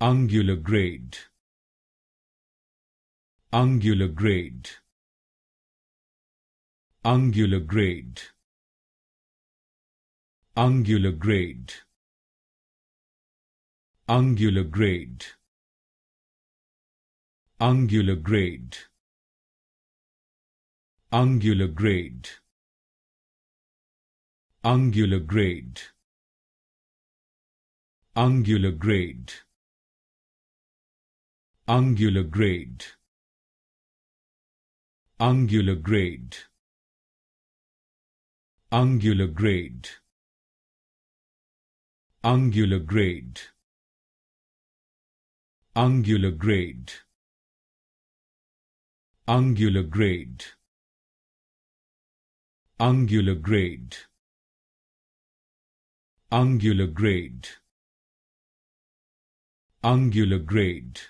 Unguligrade, Unguligrade, Unguligrade, Unguligrade, Unguligrade, Unguligrade, Unguligrade, Unguligrade, Unguligrade, Unguligrade, Unguligrade, Unguligrade, Unguligrade, Unguligrade, Unguligrade, Unguligrade, Unguligrade, Unguligrade,